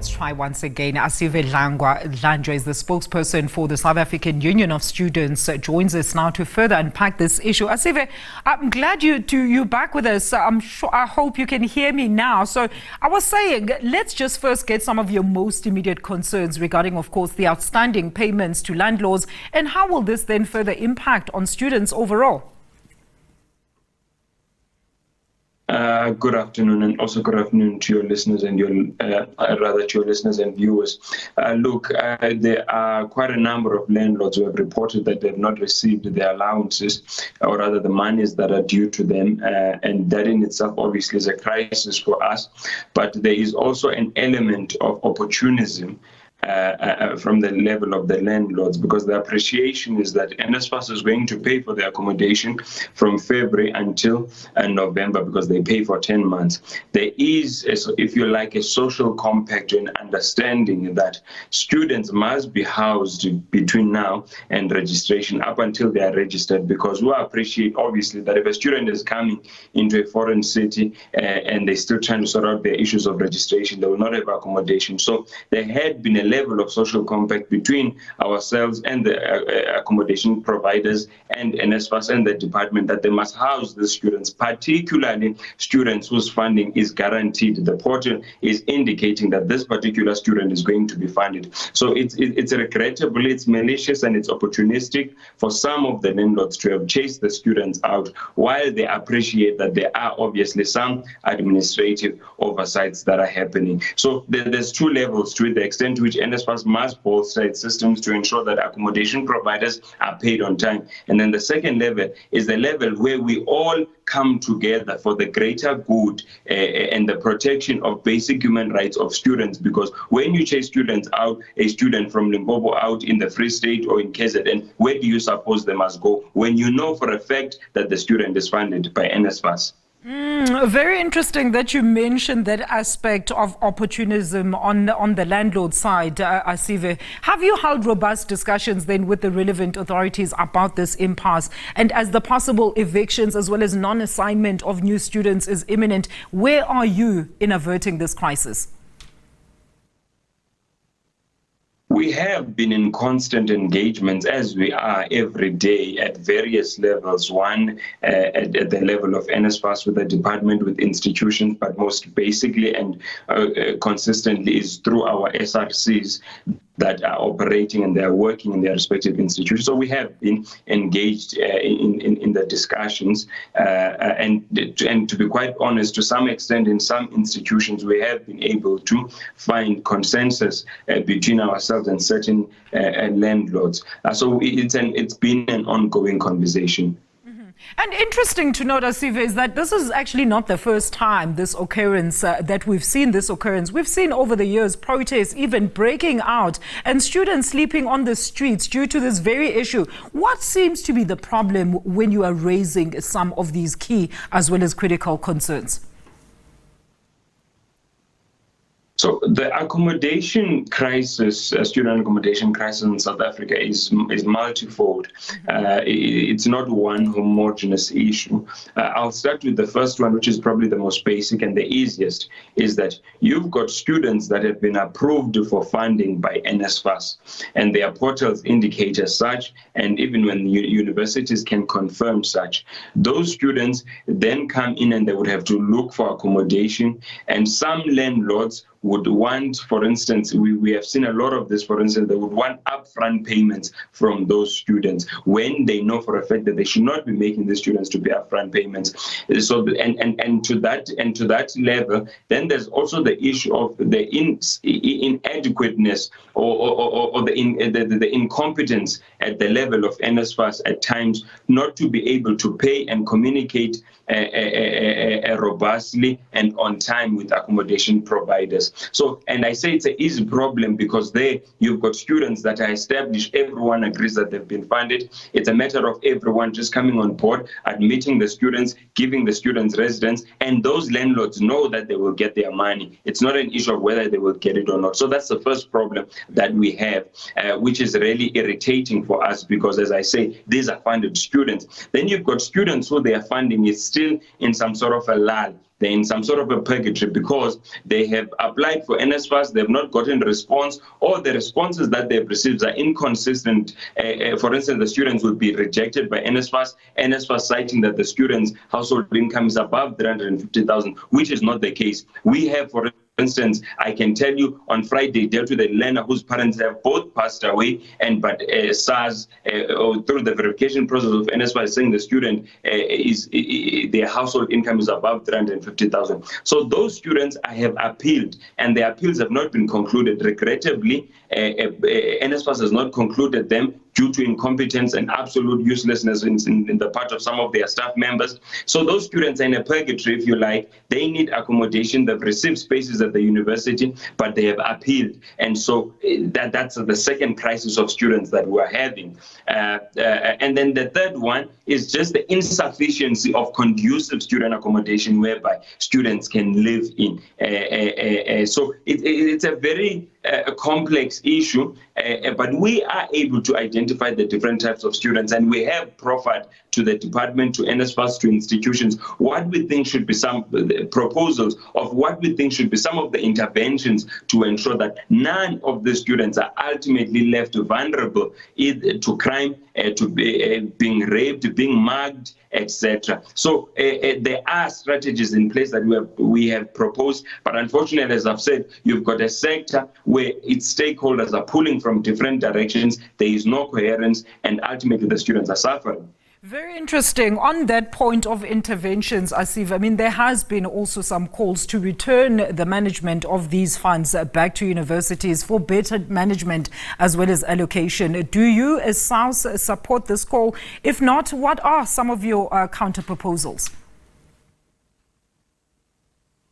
let's try once again. Asive Dlanjwa is the spokesperson for the South African Union of Students. Joins us now to further unpack this issue. Asive, I'm glad you're back with us. I hope you can hear me now. So I was saying, let's just first get some of your most immediate concerns regarding, of course, the outstanding payments to landlords, and how will this then further impact on students overall? Good afternoon, and also good afternoon to your listeners and to your listeners and viewers. There are quite a number of landlords who have reported that they have not received their allowances, or rather the monies that are due to them, and that in itself obviously is a crisis for us. But there is also an element of opportunism from the level of the landlords, because the appreciation is that NSFAS is going to pay for the accommodation from February until November, because they pay for 10 months. There is, if you like, a social compact and understanding that students must be housed between now and registration, up until they are registered, because we appreciate obviously that if a student is coming into a foreign city and they're still trying to sort out their issues of registration, they will not have accommodation. So there had been a level of social compact between ourselves and the accommodation providers and NSFAS and the department that they must house the students, particularly students whose funding is guaranteed. The portal is indicating that this particular student is going to be funded. So it's regrettable, it's malicious, and it's opportunistic for some of the landlords to have chased the students out, while they appreciate that there are obviously some administrative oversights that are happening. So there's two levels to it: the extent to which NSFAS must bolster its systems to ensure that accommodation providers are paid on time. And then the second level is the level where we all come together for the greater good and the protection of basic human rights of students. Because when you chase students out, a student from Limpopo out in the Free State or in KZN, where do you suppose they must go when you know for a fact that the student is funded by NSFAS? Very interesting that you mentioned that aspect of opportunism on the landlord side, Asive. Have you held robust discussions then with the relevant authorities about this impasse? And as the possible evictions as well as non-assignment of new students is imminent, where are you in averting this crisis? We have been in constant engagements, as we are every day, at various levels. One, at the level of NSFAS with the department, with institutions, but most basically and consistently is through our SRCs that are operating and they are working in their respective institutions. So we have been engaged in the discussions, and to be quite honest, to some extent, in some institutions, we have been able to find consensus between ourselves and certain landlords. So it's been an ongoing conversation. And interesting to note, Asive, is that this is actually not the first time this occurrence, that we've seen this occurrence. We've seen over the years protests even breaking out and students sleeping on the streets due to this very issue. What seems to be the problem when you are raising some of these key as well as critical concerns? So the accommodation crisis, student accommodation crisis in South Africa is multifold. It's not one homogeneous issue. I'll start with the first one, which is probably the most basic and the easiest, is that you've got students that have been approved for funding by NSFAS, and their portals indicate as such, and even when universities can confirm such. Those students then come in and they would have to look for accommodation, and some landlords would want, for instance, we have seen a lot of this, for instance, they would want upfront payments from those students when they know for a fact that they should not be making the students to pay upfront payments. So, and to that level, then there's also the issue of the inadequateness or the incompetence at the level of NSFAS at times not to be able to pay and communicate robustly and on time with accommodation providers. So, and I say it's an easy problem because there you've got students that are established, everyone agrees that they've been funded. It's a matter of everyone just coming on board, admitting the students, giving the students residence, and those landlords know that they will get their money. It's not an issue of whether they will get it or not. So that's the first problem that we have, which is really irritating for us because, as I say, these are funded students. Then you've got students who their funding is still in some sort of a lull. they're in some sort of a purgatory because they have applied for NSFAS, they've not gotten a response, or the responses that they've received are inconsistent. For instance, the students will be rejected by NSFAS citing that the student's household income is above 350,000, which is not the case. We have, for instance, I can tell you on Friday, dealt with a learner whose parents have both passed away, but SARS, through the verification process of NSFAS, saying the student their household income is above 350,000. So those students I have appealed, and the appeals have not been concluded. Regrettably, NSFAS has not concluded them due to incompetence and absolute uselessness in the part of some of their staff members. So those students are in a purgatory, if you like. They need accommodation. They've received spaces at the university, but they have appealed. And so that's the second crisis of students that we're having. And then the third one is just the insufficiency of conducive student accommodation whereby students can live in. So it's a very complex issue, but we are able to identify the different types of students, and we have proffered to the department, to NSFAS, to institutions, what we think should be some proposals of what we think should be some of the interventions to ensure that none of the students are ultimately left vulnerable either to crime, to being raped, being mugged, etc. So there are strategies in place that we have proposed, but unfortunately, as I've said, you've got a sector where its stakeholders are pulling from different directions. There is no coherence, and ultimately the students are suffering. Very interesting. On that point of interventions, Asive, I mean, there has been also some calls to return the management of these funds back to universities for better management as well as allocation. Do you, as SAUS, support this call? If not, what are some of your counter proposals?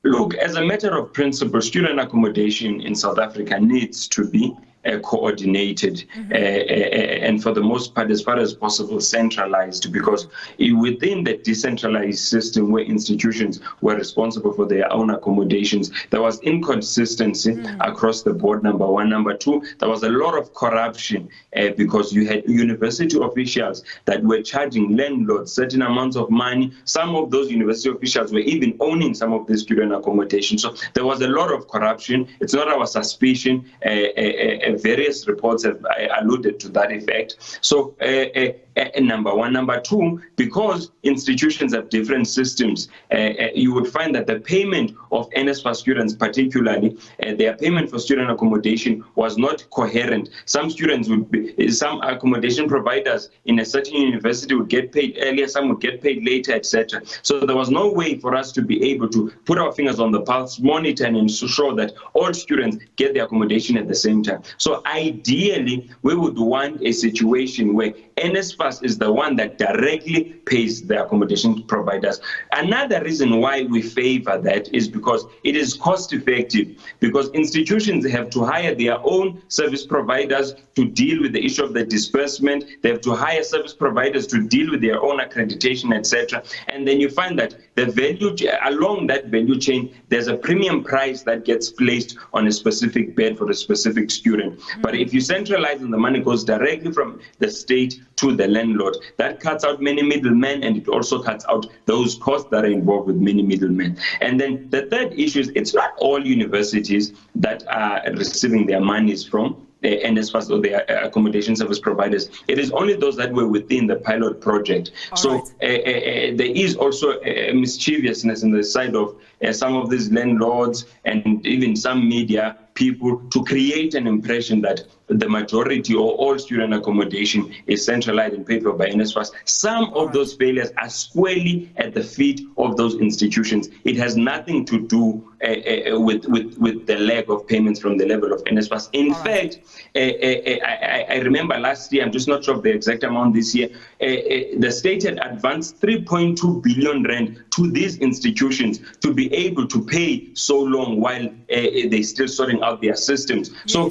Look, as a matter of principle, student accommodation in South Africa needs to be coordinated and for the most part, as far as possible, centralized, because within the decentralized system where institutions were responsible for their own accommodations, there was inconsistency across the board, number one. Number two, there was a lot of corruption because you had university officials that were charging landlords certain amounts of money. Some of those university officials were even owning some of the student accommodation. So there was a lot of corruption. It's not our suspicion. Various reports have alluded to that effect. So number one. Number two, because institutions have different systems, you would find that the payment of NSFAS students, particularly, their payment for student accommodation was not coherent. Some students would be, some accommodation providers in a certain university would get paid earlier, some would get paid later, etc. So there was no way for us to be able to put our fingers on the pulse, monitor and ensure that all students get the accommodation at the same time. So ideally, we would want a situation where NSFAS is the one that directly pays the accommodation providers. Another reason why we favor that is because it is cost effective, because institutions have to hire their own service providers to deal with the issue of the disbursement. They have to hire service providers to deal with their own accreditation, etc. And then you find that the value along that value chain, there's a premium price that gets placed on a specific bed for a specific student. But if you centralize and the money goes directly from the state to the landlord, that cuts out many middlemen, and it also cuts out those costs that are involved with many middlemen. And then the third issue is it's not all universities that are receiving their monies from the NSFAS or the accommodation service providers. It is only those that were within the pilot project. So there is also a mischievousness on the side of some of these landlords and even some media people to create an impression that the majority or all student accommodation is centralized and paid for by NSFAS. Some of those failures are squarely at the feet of those institutions. It has nothing to do with the lack of payments from the level of NSFAS. In fact, I remember last year, I'm just not sure of the exact amount this year, the state had advanced 3.2 billion rand to these institutions to be able to pay so long while they're still sorting out their systems. Yes. So,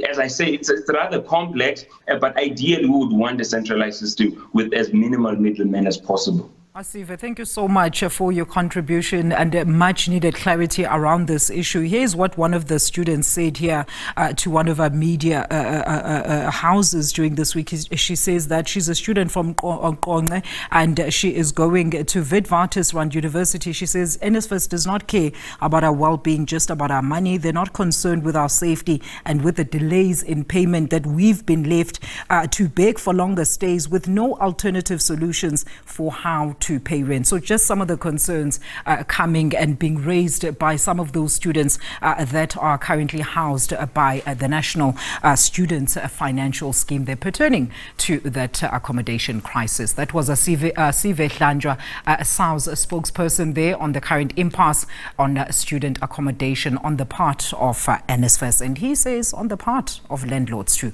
as I say, it's rather complex, but ideally we would want a centralized system with as minimal middlemen as possible. Asive, thank you so much for your contribution and much needed clarity around this issue. Here's what one of the students said here to one of our media houses during this week. She says that she's a student from Nqongqo and she is going to Witwatersrand University. She says NSFAS does not care about our well-being, just about our money. They're not concerned with our safety and with the delays in payment that we've been left to beg for longer stays with no alternative solutions for how to pay rent. So just some of the concerns coming and being raised by some of those students that are currently housed by the National Students Financial Scheme. They're pertaining to that accommodation crisis. That was Asive Dlanjwa spokesperson there on the current impasse on student accommodation on the part of NSFAS. And he says on the part of landlords too.